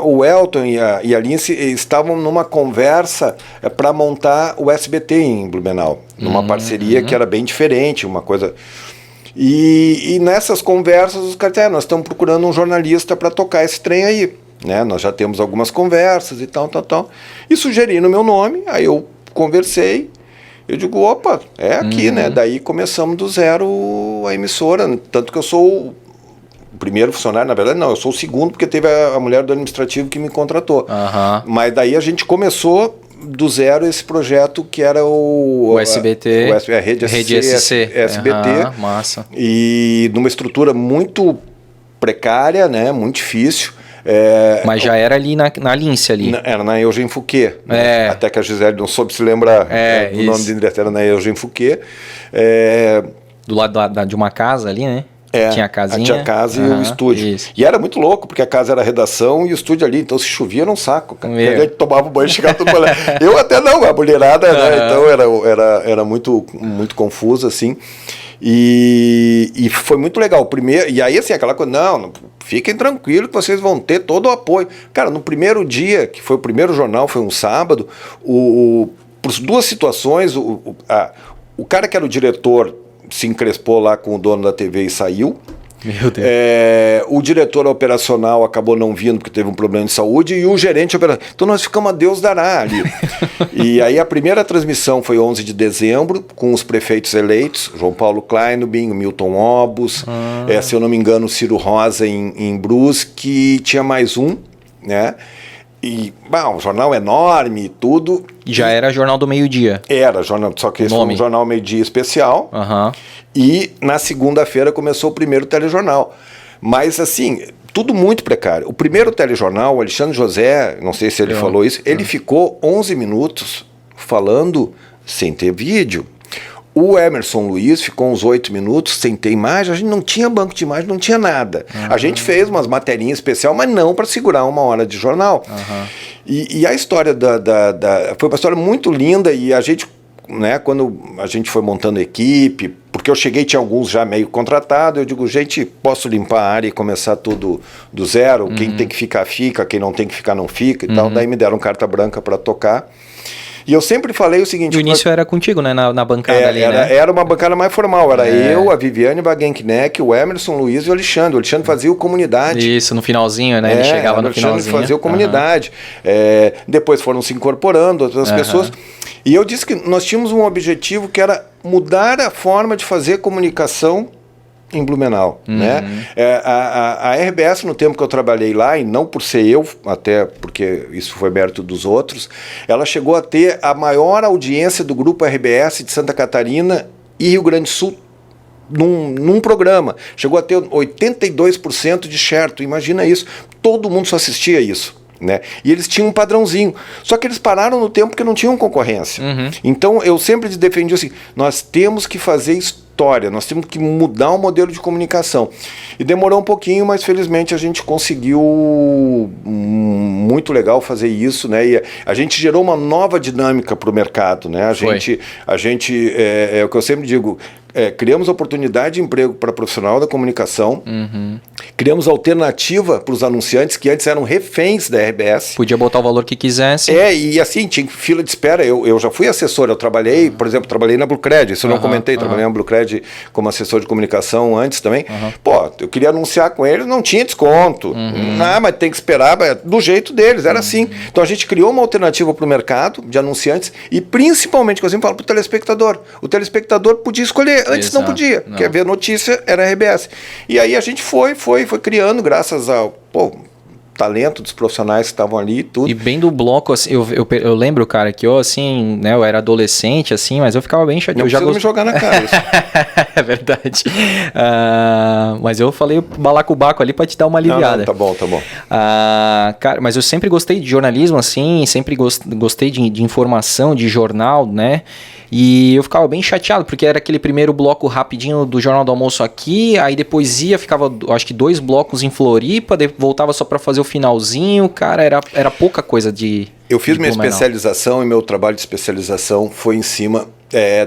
O Elton e a Lince estavam numa conversa para montar o SBT em Blumenau, numa parceria que era bem diferente, uma coisa... E nessas conversas os caras disseram, nós estamos procurando um jornalista para tocar esse trem aí, né? Nós já temos algumas conversas e tal. E sugeriram o meu nome, aí eu conversei, eu digo, opa, é aqui, né? Daí começamos do zero a emissora, tanto que eu sou o primeiro funcionário, na verdade não, eu sou o segundo, porque teve a mulher do administrativo que me contratou. Mas daí a gente começou do zero esse projeto que era o SBT, a Rede SC. SBT, massa. E numa estrutura muito precária, né, muito difícil. Mas já era ali na Lince ali. Era na Eugênio Fouquet, né? Até que a Gisele não soube se lembrar do nome de diretor, era na Eugênio Fouquet. Do lado de uma casa ali, né? Tinha a casinha. Tinha a casa e o estúdio. Isso. E era muito louco, porque a casa era a redação e o estúdio ali. Então, se chovia, era um saco. A gente tomava banho e chegava tudo molhado. Eu até não, a mulherada, né? Então, era muito, muito confuso, assim. E foi muito legal. E aí, assim, aquela coisa, não, fiquem tranquilos que vocês vão ter todo o apoio. Cara, no primeiro dia, que foi o primeiro jornal, foi um sábado, por duas situações, o cara que era o diretor se encrespou lá com o dono da TV e saiu. Meu Deus. O diretor operacional acabou não vindo porque teve um problema de saúde e o gerente operacional. Então nós ficamos a Deus dará ali. E aí a primeira transmissão foi 11 de dezembro, com os prefeitos eleitos, João Paulo Kleinobin, o Milton Obus, se eu não me engano, o Ciro Rosa em Brusque, tinha mais um, né? E, um jornal enorme e tudo. Já era Jornal do Meio-Dia. Era, só que esse foi um Jornal Meio-Dia especial. E na segunda-feira começou o primeiro telejornal. Mas, assim, tudo muito precário. O primeiro telejornal, o Alexandre José, não sei se ele falou isso, ele ficou 11 minutos falando sem ter vídeo. O Emerson Luiz ficou uns 8 minutos sem ter imagem, a gente não tinha banco de imagem, não tinha nada. A gente fez umas materinhas especial, mas não para segurar uma hora de jornal. E a história foi uma história muito linda e a gente, né, quando a gente foi montando equipe, porque eu cheguei, tinha alguns já meio contratados, eu digo, gente, posso limpar a área e começar tudo do zero, quem tem que ficar, fica, quem não tem que ficar, não fica e tal. Daí me deram carta branca para tocar. E eu sempre falei o seguinte... O início era contigo, né? Na bancada ali, né? Era uma bancada mais formal. Era eu, a Viviane Baguenquinek, o Emerson Luiz e o Alexandre. O Alexandre fazia o Comunidade. Isso, no finalzinho, né? Ele chegava no finalzinho. Ele fazia o Comunidade. Depois foram se incorporando outras pessoas. E eu disse que nós tínhamos um objetivo que era mudar a forma de fazer comunicação em Blumenau, né? A RBS, no tempo que eu trabalhei lá, e não por ser eu, até porque isso foi mérito dos outros, ela chegou a ter a maior audiência do grupo RBS de Santa Catarina e Rio Grande do Sul num programa. Chegou a ter 82% de share, tu imagina isso. Todo mundo só assistia isso. Né? E eles tinham um padrãozinho. Só que eles pararam no tempo que não tinham concorrência. Então eu sempre defendi assim, nós temos que fazer história, nós temos que mudar o modelo de comunicação. E demorou um pouquinho, mas felizmente a gente conseguiu muito legal fazer isso, né? E a gente gerou uma nova dinâmica para o mercado, né? A gente é o que eu sempre digo, criamos oportunidade de emprego para profissional da comunicação, criamos alternativa para os anunciantes que antes eram reféns da RBS. Podia botar o valor que quisesse. E assim, tinha fila de espera. Eu já fui assessor, eu trabalhei, por exemplo, trabalhei na Bluecred, isso eu não comentei, trabalhei na Bluecred como assessor de comunicação antes também. Pô, eu queria anunciar com eles, não tinha desconto. Mas tem que esperar, do jeito deles, era assim. Então a gente criou uma alternativa para o mercado de anunciantes e principalmente, que eu sempre falo, para o telespectador. O telespectador podia escolher. Antes não podia, quer ver notícia, era RBS. E aí a gente foi criando, graças ao talento dos profissionais que estavam ali e tudo. E bem do bloco, assim, eu lembro, cara, que eu, assim, né, eu era adolescente, assim, mas eu ficava bem chateado. Não precisa me jogar na cara isso. É verdade. Mas eu falei balacobaco ali pra te dar uma aliviada. Não, tá bom. Cara, mas eu sempre gostei de jornalismo, assim, sempre gostei de informação, de jornal, né? E eu ficava bem chateado, porque era aquele primeiro bloco rapidinho do Jornal do Almoço aqui, aí depois ficava, acho que 2 blocos em Floripa, voltava só para fazer o finalzinho, cara, era pouca coisa de... Eu fiz minha especialização e meu trabalho de especialização foi em cima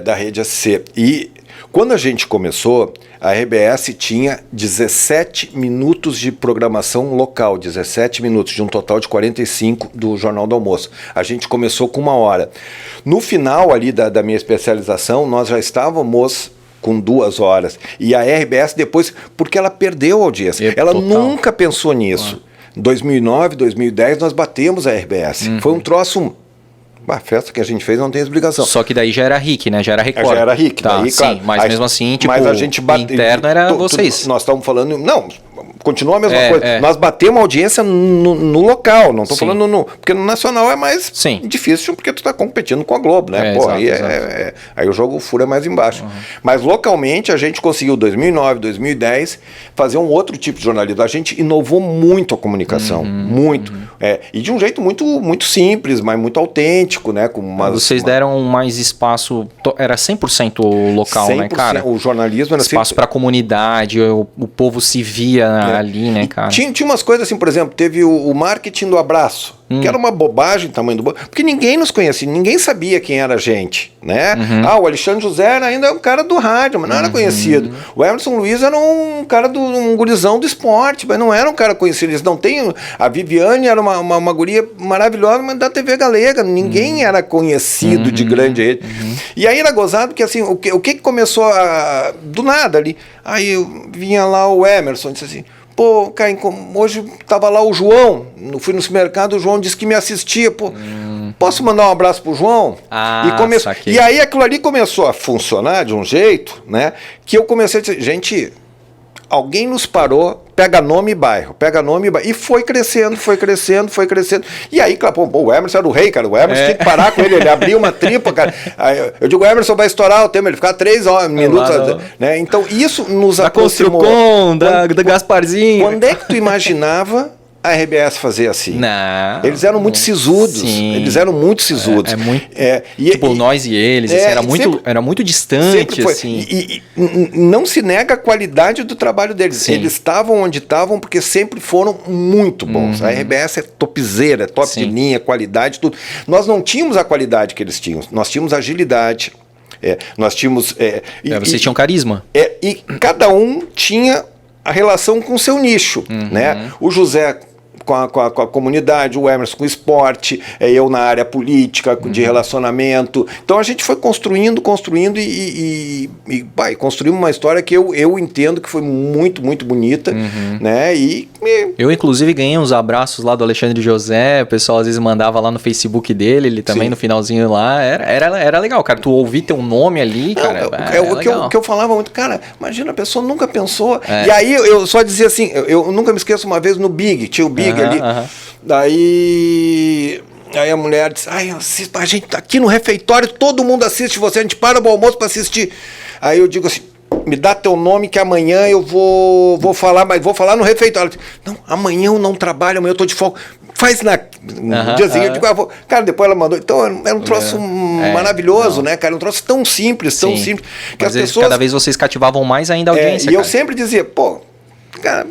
da Rede SC. E Quando a gente começou, a RBS tinha 17 minutos de programação local, 17 minutos, de um total de 45 do Jornal do Almoço. A gente começou com 1 hora. No final ali da minha especialização, nós já estávamos com 2 horas. E a RBS depois, porque ela perdeu a audiência. Ela nunca pensou nisso. Em 2009, 2010, nós batemos a RBS. Foi um troço... A festa que a gente fez não tem explicação. Só que daí já era RIC, né? Já era Record. Já era RIC. Tá, daí, sim, claro, mas mesmo assim, tipo, mas a gente interno era vocês. Nós estávamos falando... Não, continua a mesma coisa. Nós batemos a audiência no local, não estou falando no... Porque no nacional é mais difícil, porque tu está competindo com a Globo, né? Pô, exato. Aí o jogo fura mais embaixo. Mas localmente a gente conseguiu, 2009, 2010, fazer um outro tipo de jornalismo. A gente inovou muito a comunicação, muito. E de um jeito muito, muito simples, mas muito autêntico, né? Com vocês deram mais espaço, era 100% local, 100%, né, cara? O jornalismo era espaço para a comunidade, o povo se via ali, né, cara? Tinha umas coisas assim, por exemplo, teve o marketing do abraço, que era uma bobagem, tamanho do... Porque ninguém nos conhecia, ninguém sabia quem era a gente, né? O Alexandre José era ainda um cara do rádio, mas não era conhecido. O Emerson Luiz era um cara um gurizão do esporte, mas não era um cara conhecido. Eles não tem... A Viviane era uma guria maravilhosa, mas da TV Galega. Ninguém era conhecido de grande jeito. E aí era gozado, porque assim, o que começou do nada ali? Aí vinha lá o Emerson e disse assim... Pô, cara, hoje tava lá o João, fui no supermercado, o João disse que me assistia, pô, posso mandar um abraço pro João? E aí aquilo ali começou a funcionar de um jeito, né, que eu comecei a dizer, gente, alguém nos parou, pega nome e bairro, e foi crescendo. E aí, claro, pô, o Emerson era o rei, cara, o Emerson tinha que parar com ele abriu uma tripa, cara. Aí, eu digo, o Emerson vai estourar o tema, ele ficar 3 minutos, né? Então, isso nos aproximou. Da Gasparzinho. Quando é que tu imaginava a RBS fazer assim? Não. Eles eram muito sisudos. Sim. Eles eram muito sisudos. Tipo, nós e eles, assim, era muito distante, assim. E não se nega a qualidade do trabalho deles. Sim. Eles estavam onde estavam porque sempre foram muito bons. A RBS é topzera, top de linha, qualidade, tudo. Nós não tínhamos a qualidade que eles tinham. Nós tínhamos agilidade. Nós tínhamos... vocês tinham carisma. E cada um tinha a relação com o seu nicho, né? O José... Com a comunidade, o Emerson com o esporte, eu na área política, de relacionamento. Então a gente foi construindo e construímos uma história que eu entendo que foi muito, muito bonita, né? Eu, inclusive, ganhei uns abraços lá do Alexandre José, o pessoal às vezes mandava lá no Facebook dele, ele também no finalzinho lá, era legal, cara, tu ouvir teu nome ali, cara, o que eu falava muito, cara, imagina, a pessoa nunca pensou, e aí eu só dizia assim, eu nunca me esqueço uma vez no Big, tinha o Big ali, daí a mulher disse, a gente tá aqui no refeitório, todo mundo assiste você, a gente para o almoço para assistir. Aí eu digo assim, me dá teu nome que amanhã eu vou falar, mas vou falar no refeitório. Disse, não, amanhã eu não trabalho, amanhã eu tô de folga. Faz no diazinho. Eu digo, cara, depois ela mandou. Então era um troço maravilhoso, né, cara? Um troço tão simples, que as pessoas... Cada vez vocês cativavam mais ainda a audiência, e eu sempre dizia, pô, cara...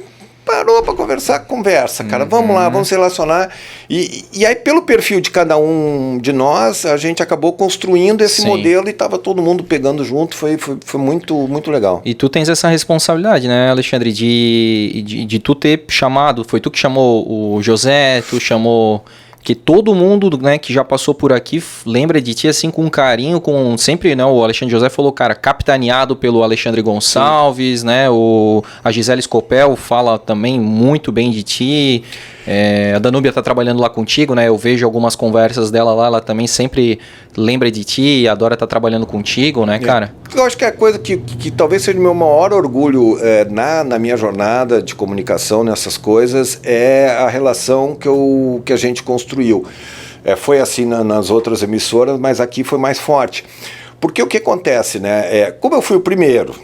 Parou para conversar, conversa, cara. Vamos lá, vamos se relacionar. E aí, pelo perfil de cada um de nós, a gente acabou construindo esse modelo e estava todo mundo pegando junto. Foi muito, muito legal. E tu tens essa responsabilidade, né, Alexandre, de tu ter chamado. Foi tu que chamou o José, tu chamou... Que todo mundo, né, que já passou por aqui lembra de ti assim com carinho, com sempre, né, o Alexandre José falou, cara, capitaneado pelo Alexandre Gonçalves, né, a Gisele Scopel fala também muito bem de ti, a Danúbia tá trabalhando lá contigo, né, eu vejo algumas conversas dela lá, ela também sempre lembra de ti, adora estar trabalhando contigo, né, cara? Eu acho que a coisa que talvez seja o meu maior orgulho na minha jornada de comunicação, nessas coisas, é a relação que a gente construiu. Foi assim nas outras emissoras, mas aqui foi mais forte. Porque o que acontece, né? Como eu fui o primeiro,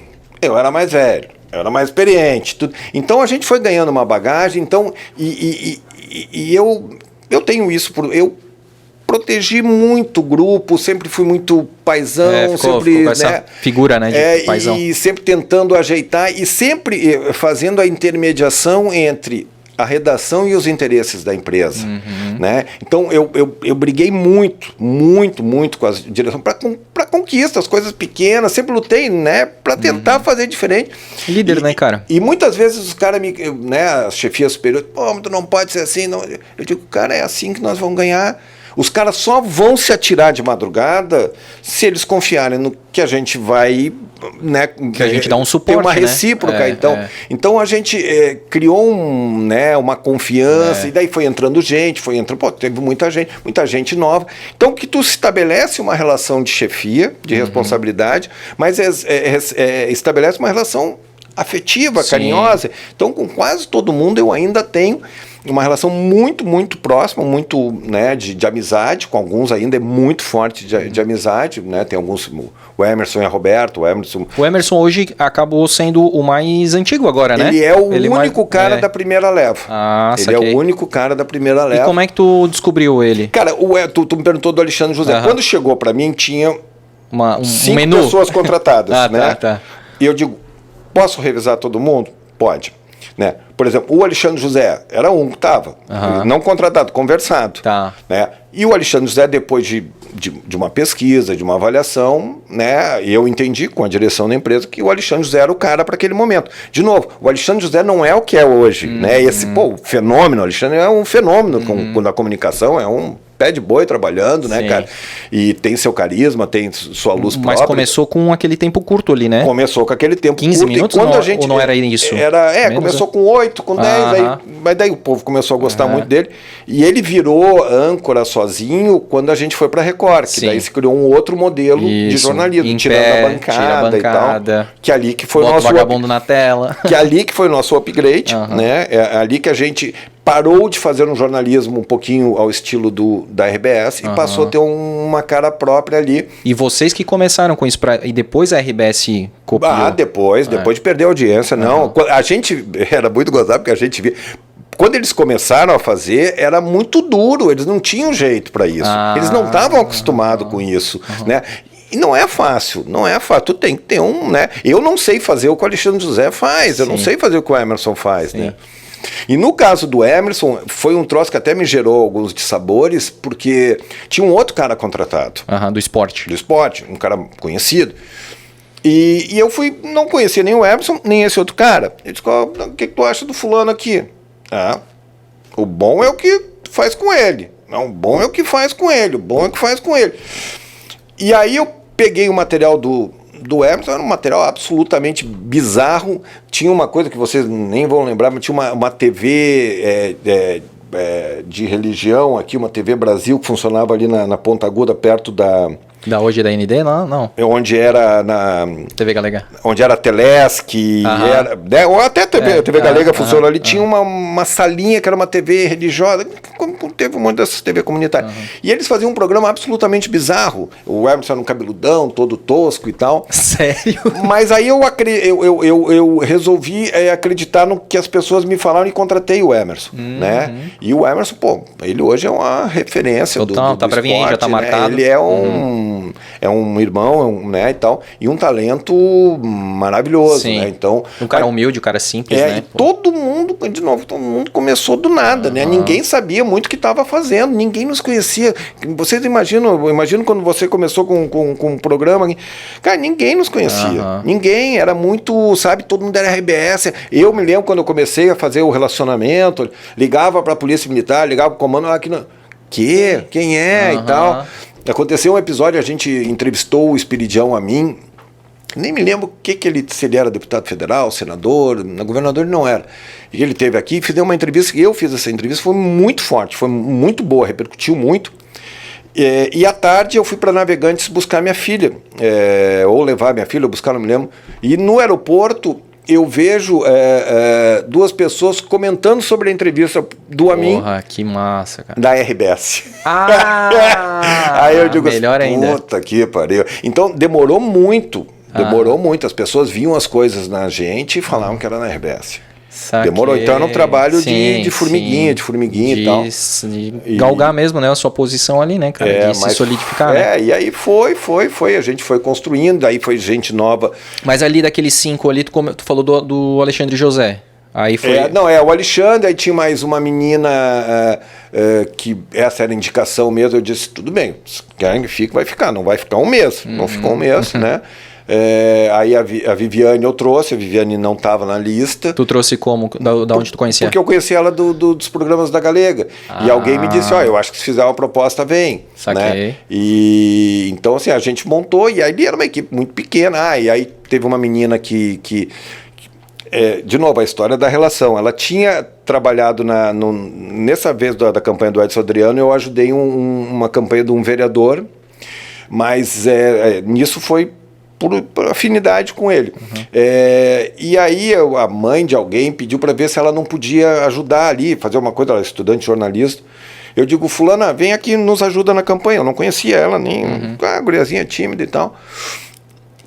eu era mais velho, eu era mais experiente, tudo. Então a gente foi ganhando uma bagagem, então, e eu tenho isso, eu protegi muito o grupo, sempre fui muito paizão, ficou essa figura, né, de paizão. E sempre tentando ajeitar e sempre fazendo a intermediação entre a redação e os interesses da empresa. né? Então eu briguei muito com a direção para conquista, as coisas pequenas, sempre lutei, né, para tentar fazer diferente. Líder, né, cara? E muitas vezes os caras né, as chefias superiores, pô, tu não pode ser assim, não. Eu digo, cara, é assim que nós vamos ganhar. Os caras só vão se atirar de madrugada se eles confiarem no que a gente vai, né, que a gente dá um suporte, ter uma recíproca, né? Então a gente criou uma confiança, e daí foi entrando, pô, teve muita gente nova. Então que tu estabelece uma relação de chefia, de responsabilidade, mas estabelece uma relação afetiva, carinhosa. Então com quase todo mundo eu ainda tenho uma relação muito, muito próxima, muito, né, de amizade, com alguns ainda é muito forte de amizade, né, tem alguns, o Emerson e a Roberto, o Emerson hoje acabou sendo o mais antigo agora, né? Ele é o único cara da primeira leva. Ele é o único cara da primeira leva. E como é que tu descobriu ele? Cara, tu me perguntou do Alexandre José. Quando chegou pra mim, tinha um menu. pessoas contratadas, né? Tá. E eu digo, posso revisar todo mundo? Pode. Né? Por exemplo, o Alexandre José era um que estava, não contratado, conversado. Tá. Né? E o Alexandre José, depois de uma pesquisa, de uma avaliação, né, eu entendi com a direção da empresa que o Alexandre José era o cara para aquele momento. De novo, o Alexandre José não é o que é hoje. Né? Esse fenômeno, o Alexandre é um fenômeno com a comunicação, é um pé de boi trabalhando, né, cara? E tem seu carisma, tem sua luz própria. Mas começou com aquele tempo curto ali, né? Começou com aquele tempo 15 curto. minutos ou não era isso? Começou com 8, com 10, mas daí o povo começou a gostar muito dele. E ele virou âncora sozinho quando a gente foi pra Record, que daí se criou um outro modelo de jornalismo, tirando a bancada e tal. Que ali que foi o nosso vagabundo na tela. Que ali que foi o nosso upgrade, né? É ali que a gente parou de fazer um jornalismo um pouquinho ao estilo da RBS e passou a ter uma cara própria ali. E vocês que começaram com isso, e depois a RBS copiou? Depois de perder a audiência, não. A gente, era muito gozado, porque a gente via... Quando eles começaram a fazer, era muito duro, eles não tinham jeito para isso. Eles não estavam acostumados com isso, né? E não é fácil. Tu tem que ter né? Eu não sei fazer o que o Alexandre José faz, eu não sei fazer o que o Emerson faz, né? E no caso do Emerson, foi um troço que até me gerou alguns dissabores, porque tinha um outro cara contratado. Do esporte. Do esporte, um cara conhecido. E eu não conhecia nem o Emerson, nem esse outro cara. Eu disse, o que tu acha do fulano aqui? O bom é o que faz com ele. Não, o bom é o que faz com ele. O bom é o que faz com ele. E aí eu peguei o material do Emerson, era um material absolutamente bizarro. Tinha uma coisa que vocês nem vão lembrar, mas tinha uma TV de religião aqui, uma TV Brasil, que funcionava ali na Ponta Aguda, perto da hoje da ND? Não. Onde era na... TV Galega. Onde era a Telesc, ou até TV Galega funcionou ali. Tinha uma salinha que era uma TV religiosa, teve um monte dessas TV comunitárias. E eles faziam um programa absolutamente bizarro. O Emerson era um cabeludão, todo tosco e tal. Sério? Mas aí eu resolvi acreditar no que as pessoas me falaram e contratei o Emerson, né? E o Emerson, ele hoje é uma referência do tá pra vir aí, já tá marcado. Ele é um irmão, né, e tal, e um talento maravilhoso, né? Então, um cara humilde, um cara simples, né? E todo mundo começou do nada, né? Ninguém sabia muito o que estava fazendo, ninguém nos conhecia. Vocês imagino quando você começou com um programa, cara, ninguém nos conhecia. Ninguém, era muito, sabe, todo mundo era RBS. Eu me lembro quando eu comecei a fazer o relacionamento, ligava para a Polícia Militar, ligava para o comando, quem é e tal. Aconteceu um episódio, a gente entrevistou o Espiridião a mim, nem me lembro se ele era deputado federal, senador, governador ele não era. E ele esteve aqui, fizemos uma entrevista, eu fiz essa entrevista, foi muito forte, foi muito boa, repercutiu muito. E à tarde eu fui para Navegantes buscar minha filha, ou levar minha filha, ou buscar, não me lembro. E no aeroporto eu vejo duas pessoas comentando sobre a entrevista do Amin. Porra, que massa, cara. Da RBS. Aí eu digo melhor assim, ainda. Puta que pariu. Então demorou muito. As pessoas viam as coisas na gente e falavam que era na RBS. Saquei. Demorou, então era um trabalho de formiguinha e tal. De galgar mesmo, né, a sua posição ali, né, cara, de se solidificar, né? E aí foi, a gente foi construindo, aí foi gente nova. Mas ali daqueles 5 ali, tu falou do Alexandre José. Aí foi... o Alexandre, aí tinha mais uma menina que essa era a indicação mesmo, eu disse, tudo bem, se querem que fique, vai ficar, não vai ficar um mês, não ficou um mês, né? Aí a Viviane eu trouxe, a Viviane não estava na lista. Tu trouxe como? Da onde tu conhecia? Porque eu conheci ela dos programas da Galega. E alguém me disse, eu acho que se fizer uma proposta, vem. Saquei. Né? E então, assim, a gente montou, e aí era uma equipe muito pequena. E aí teve uma menina que de novo, a história da relação. Ela tinha trabalhado nessa vez da campanha do Edson Adriano, eu ajudei uma campanha de um vereador, mas nisso foi por afinidade com ele. E aí a mãe de alguém pediu para ver se ela não podia ajudar ali, fazer uma coisa, ela é estudante jornalista. Eu digo, fulana, vem aqui, nos ajuda na campanha. Eu não conhecia ela, nem guriazinha tímida e tal.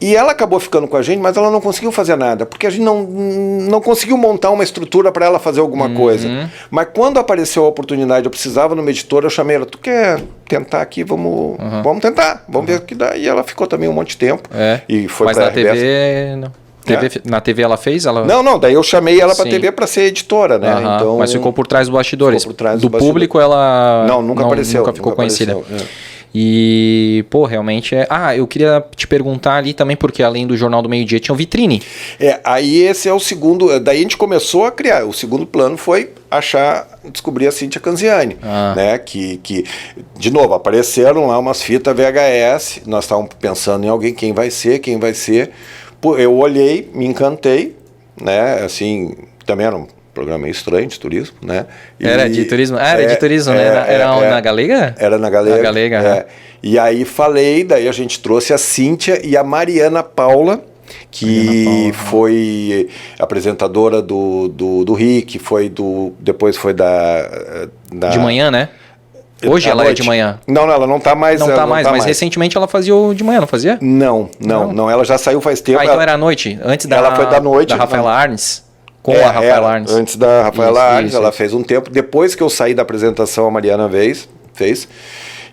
E ela acabou ficando com a gente, mas ela não conseguiu fazer nada, porque a gente não conseguiu montar uma estrutura para ela fazer alguma coisa. Mas quando apareceu a oportunidade, eu precisava numa editora, eu chamei ela, tu quer tentar aqui? Vamos tentar, vamos ver o que dá. E ela ficou também um monte de tempo. E foi mas na TV... Não. Na TV ela fez? Não, daí eu chamei ela pra TV pra ser editora, né? Então, mas ficou por trás dos bastidores. Do público ela... Nunca apareceu. Nunca ficou conhecida. E, eu queria te perguntar ali também, porque além do Jornal do Meio-Dia tinha o Vitrine. Aí esse é o segundo, daí a gente começou a criar, o segundo plano foi descobrir a Cíntia Canziani, né, que, de novo, apareceram lá umas fitas VHS, nós estávamos pensando em alguém, quem vai ser, eu olhei, me encantei, né, assim, também era um programa meio estranho de turismo, né? Era de turismo? Era de turismo, né? Era na Galega? Era na Galega. Na Galega, E aí daí a gente trouxe a Cíntia e a Mariana Paula, que foi apresentadora do Rick, depois foi da... De manhã, né? Hoje ela é de manhã. Não, ela não está mais. Não está mais, mas recentemente ela fazia o de manhã, não fazia? Não, ela já saiu faz tempo. Então era à noite, antes ela foi da noite. Da Rafaela Arnes. Com a Rafaela Arnes. Antes da Rafaela Arnes, ela fez um tempo. Depois que eu saí da apresentação, a Mariana fez.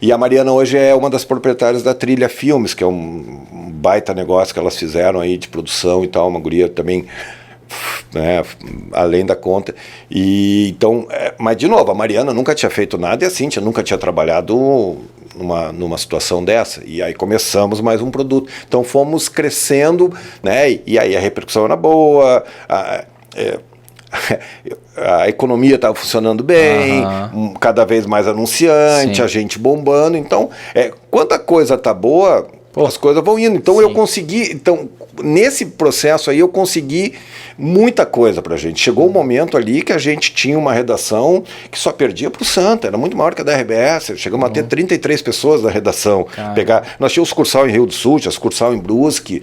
E a Mariana hoje é uma das proprietárias da Trilha Filmes, que é um baita negócio que elas fizeram aí de produção e tal. Uma guria também, né, além da conta. E então, mas de novo, a Mariana nunca tinha feito nada e a Cíntia nunca tinha trabalhado numa situação dessa. E aí começamos mais um produto. Então fomos crescendo, né? E aí a repercussão era boa. A economia estava funcionando bem, cada vez mais anunciante, a gente bombando. Então, quando a coisa está boa, as coisas vão indo. Então eu consegui. Então, nesse processo aí, eu consegui muita coisa pra gente. Chegou um momento ali que a gente tinha uma redação que só perdia pro Santa, era muito maior que a da RBS. Chegamos a ter 33 pessoas da redação. Nós tínhamos sucursal em Rio do Sul, tinha sucursal em Brusque,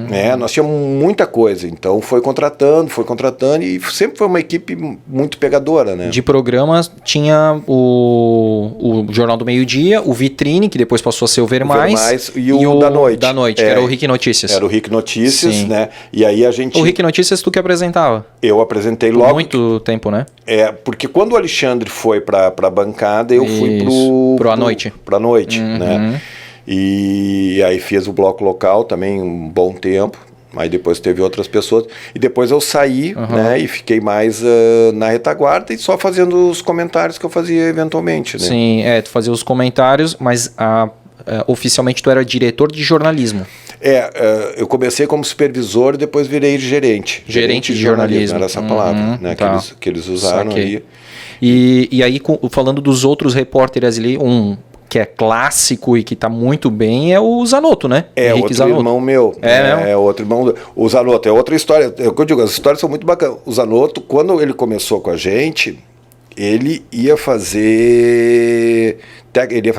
né? Nós tínhamos muita coisa. Então foi contratando e sempre foi uma equipe muito pegadora, né? De programas tinha o Jornal do Meio-Dia, o Vitrine, que depois passou a ser o Ver Mais e o da Noite. Da Noite, que era o Rick Notícias. Era o Rick Notícias, né? E aí a gente... O Rick Notícias tu que apresentava? Eu apresentei logo. Muito tempo, né? Porque quando o Alexandre foi pra bancada, eu fui pra noite, né? E aí fiz o bloco local também um bom tempo. Aí depois teve outras pessoas. E depois eu saí, né? E fiquei mais na retaguarda e só fazendo os comentários que eu fazia eventualmente, né? Sim, tu fazia os comentários, mas oficialmente tu era diretor de jornalismo. Eu comecei como supervisor e depois virei gerente. Gerente de jornalismo. Era essa palavra, né? Que eles usaram ali. E aí, falando dos outros repórteres ali, um que é clássico e que tá muito bem é o Zanotto, né? Henrique outro Zanotto. Irmão meu. É outro irmão. O Zanotto é outra história. É o que eu digo, as histórias são muito bacanas. O Zanotto, quando ele começou com a gente, ele ia fazer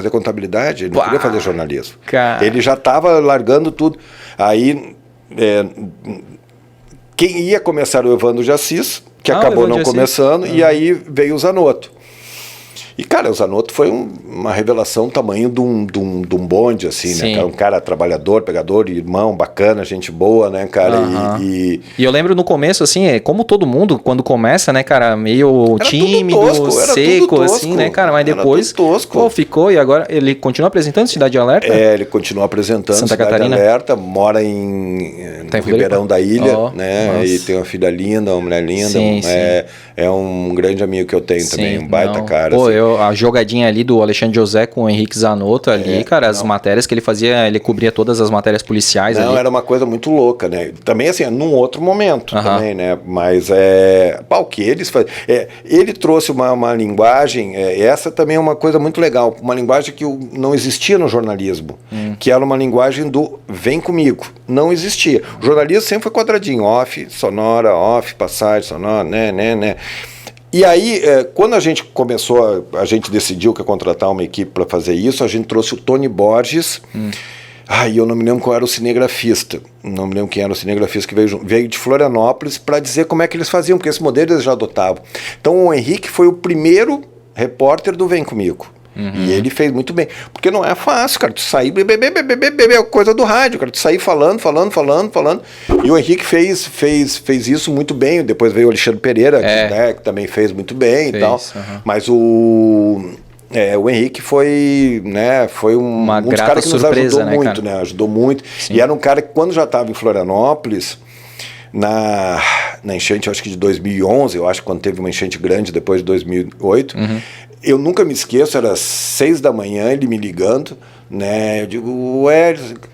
contabilidade, ele não queria fazer jornalismo. Ele já estava largando tudo. Aí, quem ia começar o Evandro de Assis, que acabou não começando, e aí veio o Zanotto. E, cara, o Zanotto foi uma revelação tamanho de um bonde, assim, né? Cara, um cara trabalhador, pegador, irmão, bacana, gente boa, né, cara? E eu lembro no começo, assim, como todo mundo, quando começa, né, cara, meio era tímido, seco, assim, né, cara? Mas depois, ficou, e agora ele continua apresentando Cidade Alerta? Ele continua apresentando Santa Cidade Catarina. Alerta, mora em Ribeirão da Ilha, né? Nossa. E tem uma filha linda, uma mulher linda. Sim, é um grande amigo que eu tenho também, um baita cara. Pô, assim. A jogadinha ali do Alexandre José com o Henrique Zanotto ali, cara, as matérias que ele fazia, ele cobria todas as matérias policiais ali. Era uma coisa muito louca, né? Também, assim, num outro momento também, né? Mas o que eles faziam... ele trouxe uma linguagem, essa também é uma coisa muito legal, uma linguagem que não existia no jornalismo, que era uma linguagem do vem comigo. Não existia. O jornalismo sempre foi quadradinho, off, sonora, off, passagem, sonora, né. E aí, quando a gente começou, a gente decidiu que ia contratar uma equipe para fazer isso, a gente trouxe o Tony Borges. Eu não me lembro qual era o cinegrafista. Não me lembro quem era o cinegrafista que veio de Florianópolis para dizer como é que eles faziam, porque esse modelo eles já adotavam. Então o Henrique foi o primeiro repórter do Vem Comigo. E ele fez muito bem. Porque não é fácil, cara, tu sair, beber, coisa do rádio, cara, tu sair falando. E o Henrique fez isso muito bem. Depois veio o Alexandre Pereira, que também fez muito bem e tal. Mas o Henrique foi um dos caras que nos ajudou muito, né? Ajudou muito. Sim. E era um cara que, quando já estava em Florianópolis, na enchente, acho que de 2011, eu acho que quando teve uma enchente grande depois de 2008, eu nunca me esqueço, era 6 da manhã, ele me ligando, né? Eu digo,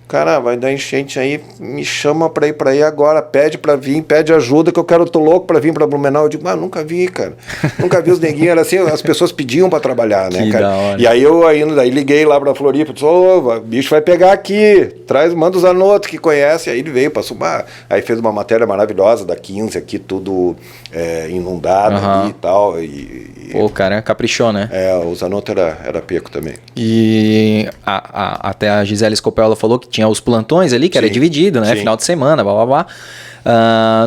cara, vai dar enchente aí, me chama pra ir pra aí agora, pede pra vir, pede ajuda, que eu tô louco pra vir pra Blumenau. Eu digo, nunca vi, cara. Nunca vi os neguinhos, era assim, as pessoas pediam pra trabalhar, né, cara? E aí eu daí liguei lá pra Floripa, disse, o bicho vai pegar aqui, manda os Zanotto que conhece. Aí ele veio, passou, aí fez uma matéria maravilhosa da 15 aqui, tudo inundado ali e tal. Pô, cara, caprichou, né? O Zanotto era peco também. E até a Gisele Scopel falou que tinha os plantões ali, que era dividido, né? Sim. Final de semana, blá.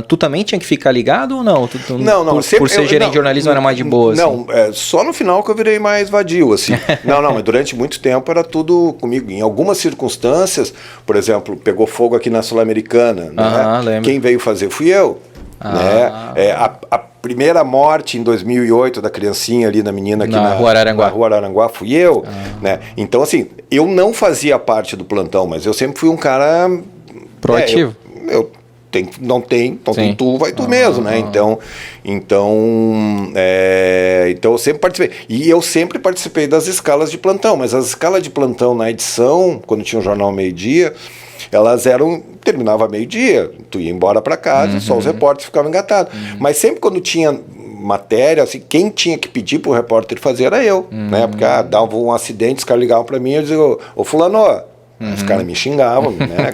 Tu também tinha que ficar ligado ou não? Não. Por ser gerente de jornalismo era mais de boa? Não, assim? Só no final que eu virei mais vadio, assim. Não, mas durante muito tempo era tudo comigo. Em algumas circunstâncias, por exemplo, pegou fogo aqui na Sul-Americana, né? Lembro. Quem veio fazer fui eu. Né? A primeira morte em 2008 da criancinha ali, da menina aqui na Rua Araranguá, fui eu. Né? Então, assim, eu não fazia parte do plantão, mas eu sempre fui um cara... proativo. Não tem tu, vai tu mesmo, né? Então eu sempre participei. E eu sempre participei das escalas de plantão, mas as escalas de plantão na edição, quando tinha o jornal meio-dia, elas terminava meio-dia, tu ia embora para casa, só os repórteres ficavam engatados. Mas sempre quando tinha matéria, assim, quem tinha que pedir pro repórter fazer era eu, né? Porque dava um acidente, os caras ligavam para mim e eu dizia, ô fulano, os caras me xingavam, né?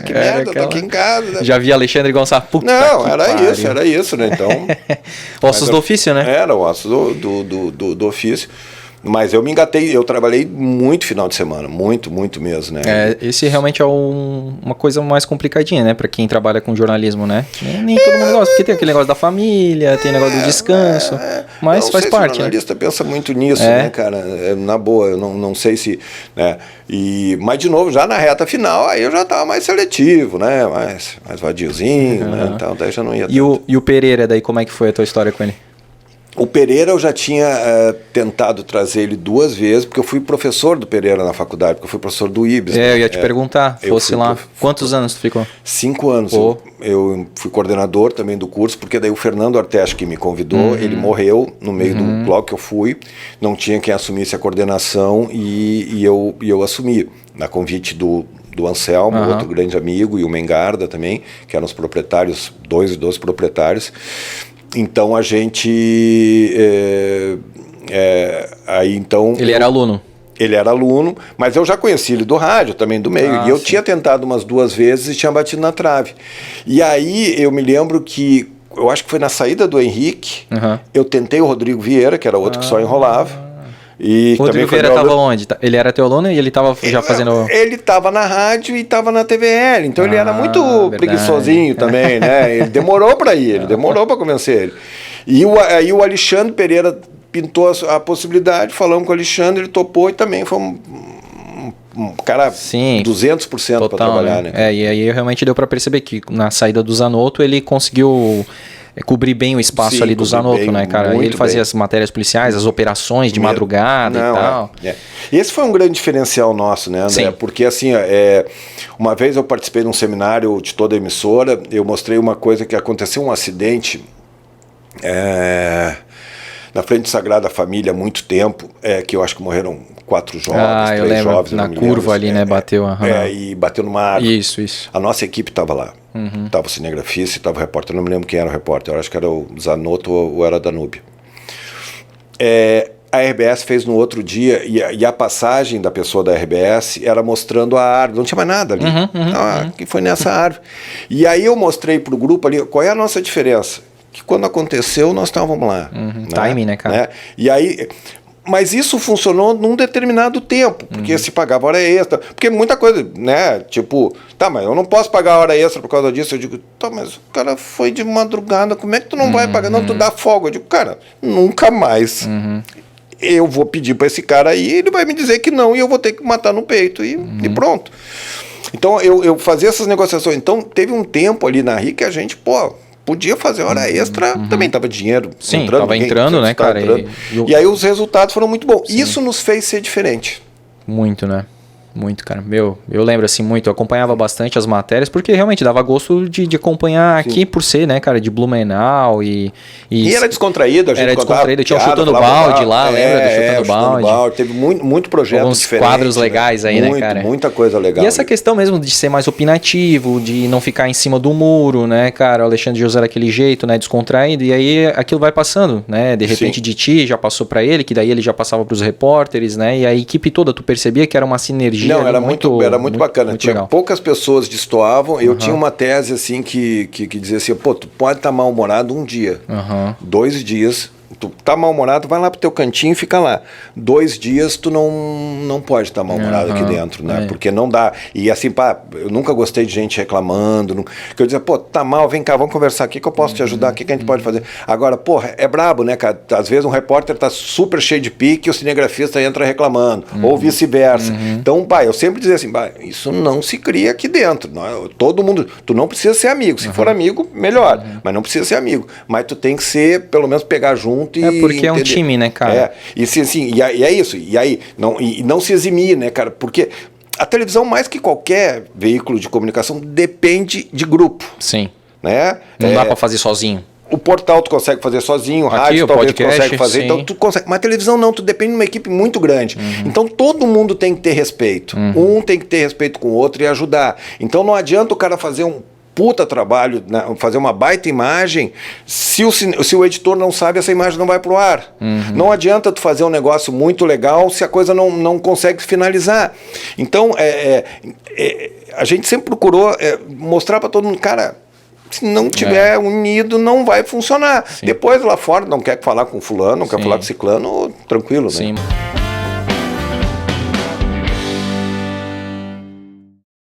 Que merda, tô aqui em casa. Já vi Alexandre Gonçalves, puta. Não, era isso, né? Então, ossos do ofício, né? Era o ossos do ofício. Mas eu me engatei, eu trabalhei muito final de semana, muito mesmo, né? Esse realmente é uma coisa mais complicadinha, né? Pra quem trabalha com jornalismo, né? Nem todo mundo gosta, porque tem aquele negócio da família, tem negócio do descanso, mas não faz parte. O jornalista pensa muito nisso, né, cara? Na boa, eu não sei se... né? Mas, de novo, já na reta final, aí eu já tava mais seletivo, né? Mais vadiozinho, né? Então, daí já não ia tanto. E o Pereira, daí, como é que foi a tua história com ele? O Pereira eu já tinha tentado trazer ele 2 vezes, porque eu fui professor do Pereira na faculdade, porque eu fui professor do IBS. Eu ia te perguntar, fosse lá. Quantos anos tu ficou? 5 anos. Eu fui coordenador também do curso, porque daí o Fernando Artes que me convidou, ele morreu no meio do bloco que eu fui, não tinha quem assumisse a coordenação e eu assumi, na convite do Anselmo, outro grande amigo, e o Mengarda também, que eram os proprietários, 2 dos proprietários. Então a gente aí então ele era aluno. Ele era aluno, mas eu já conheci ele do rádio, também do meio, e eu tinha tentado umas 2 vezes e tinha batido na trave. E aí eu me lembro que, eu acho que foi na saída do Henrique, eu tentei o Rodrigo Vieira, que era outro que só enrolava. E o Rodrigo Vieira estava onde? Ele era teu aluno e ele estava já fazendo... Ele estava na rádio e estava na TVL, então ele era muito preguiçosinho também, né? Ele demorou para ir, demorou para convencer ele. E aí o Alexandre Pereira pintou a possibilidade, falamos com o Alexandre, ele topou e também foi um cara 200% para trabalhar, né? E aí realmente deu para perceber que na saída do Zanotto ele conseguiu cobrir bem o espaço ali do Zanotto, né, cara? E ele fazia as matérias policiais, as operações de madrugada e tal. Esse foi um grande diferencial nosso, né, André? Sim. Porque assim, uma vez eu participei de um seminário de toda a emissora, eu mostrei uma coisa que aconteceu, um acidente na frente de Sagrada Família há muito tempo, que eu acho que morreram 4 jovens, 3 jovens. Na curva ali, né, bateu. E bateu numa árvore. Isso. A nossa equipe estava lá. Estava o cinegrafista e estava o repórter, não me lembro quem era o repórter, eu acho que era o Zanotto ou era da Danúbio. A RBS fez no outro dia, e a passagem da pessoa da RBS era mostrando a árvore, não tinha mais nada ali. Que foi nessa árvore. E aí eu mostrei pro grupo ali, qual é a nossa diferença? Que quando aconteceu, nós estávamos lá. Timing, né, cara? Né? E aí... Mas isso funcionou num determinado tempo, porque se pagava hora extra. Porque muita coisa, né? Tipo, tá, mas eu não posso pagar hora extra por causa disso. Eu digo, tá, mas o cara foi de madrugada, como é que tu não vai pagar? Não, tu dá folga. Eu digo, cara, nunca mais. Eu vou pedir para esse cara aí, ele vai me dizer que não, e eu vou ter que matar no peito, e pronto. Então, eu fazia essas negociações. Então, teve um tempo ali na RIC que a gente, podia fazer hora extra, também tava dinheiro entrando. Tava entrando, né, cara? E aí os resultados foram muito bons. Sim. Isso nos fez ser diferente. Muito, né? Muito, cara. Eu lembro assim muito, eu acompanhava bastante as matérias, porque realmente dava gosto de acompanhar aqui por ser, né, cara, de Blumenau e era descontraído, a gente era descontraído, tinha o Chutando Balde lá, lembra do Chutando Balde? Teve muito projeto alguns diferente. Quadros legais aí, né, cara? Muita coisa legal. E essa questão mesmo de ser mais opinativo, de não ficar em cima do muro, né, cara? O Alexandre José daquele jeito, né, descontraído, e aí aquilo vai passando, né? De repente de ti já passou pra ele, que daí ele já passava pros repórteres, né? E a equipe toda, tu percebia que era uma sinergia. Não, era muito bacana. Tinha legal. Poucas pessoas destoavam. Eu tinha uma tese assim que dizia assim, tu pode estar mal-humorado um dia, 2 dias, tu tá mal-humorado, vai lá pro teu cantinho e fica lá. 2 dias tu não pode estar mal-humorado aqui dentro, né? Porque não dá. E assim, eu nunca gostei de gente reclamando. Que eu dizia, tá mal, vem cá, vamos conversar aqui que eu posso te ajudar, o que a gente pode fazer? Agora, é brabo, né, cara? Às vezes um repórter tá super cheio de pique e o cinegrafista entra reclamando, ou vice-versa. Então, eu sempre dizia assim, isso não se cria aqui dentro. Não, todo mundo, tu não precisa ser amigo. Se for amigo, melhor. Mas não precisa ser amigo. Mas tu tem que ser, pelo menos pegar junto e porque é um time, né, cara? E é isso. E aí, não se eximir, né, cara? Porque a televisão, mais que qualquer veículo de comunicação, depende de grupo. Sim. Né? Não dá pra fazer sozinho. O portal tu consegue fazer sozinho, o rádio talvez tu consegue fazer, então tu consegue. Mas a televisão não, tu depende de uma equipe muito grande. Então todo mundo tem que ter respeito. Um tem que ter respeito com o outro e ajudar. Então não adianta o cara fazer um puta trabalho, né, fazer uma baita imagem, se o editor não sabe, essa imagem não vai pro ar. Não adianta tu fazer um negócio muito legal se a coisa não consegue finalizar. Então, a gente sempre procurou mostrar para todo mundo, cara, se não tiver unido, não vai funcionar. Depois lá fora, não quer falar com fulano, não quer falar com ciclano, tranquilo, né?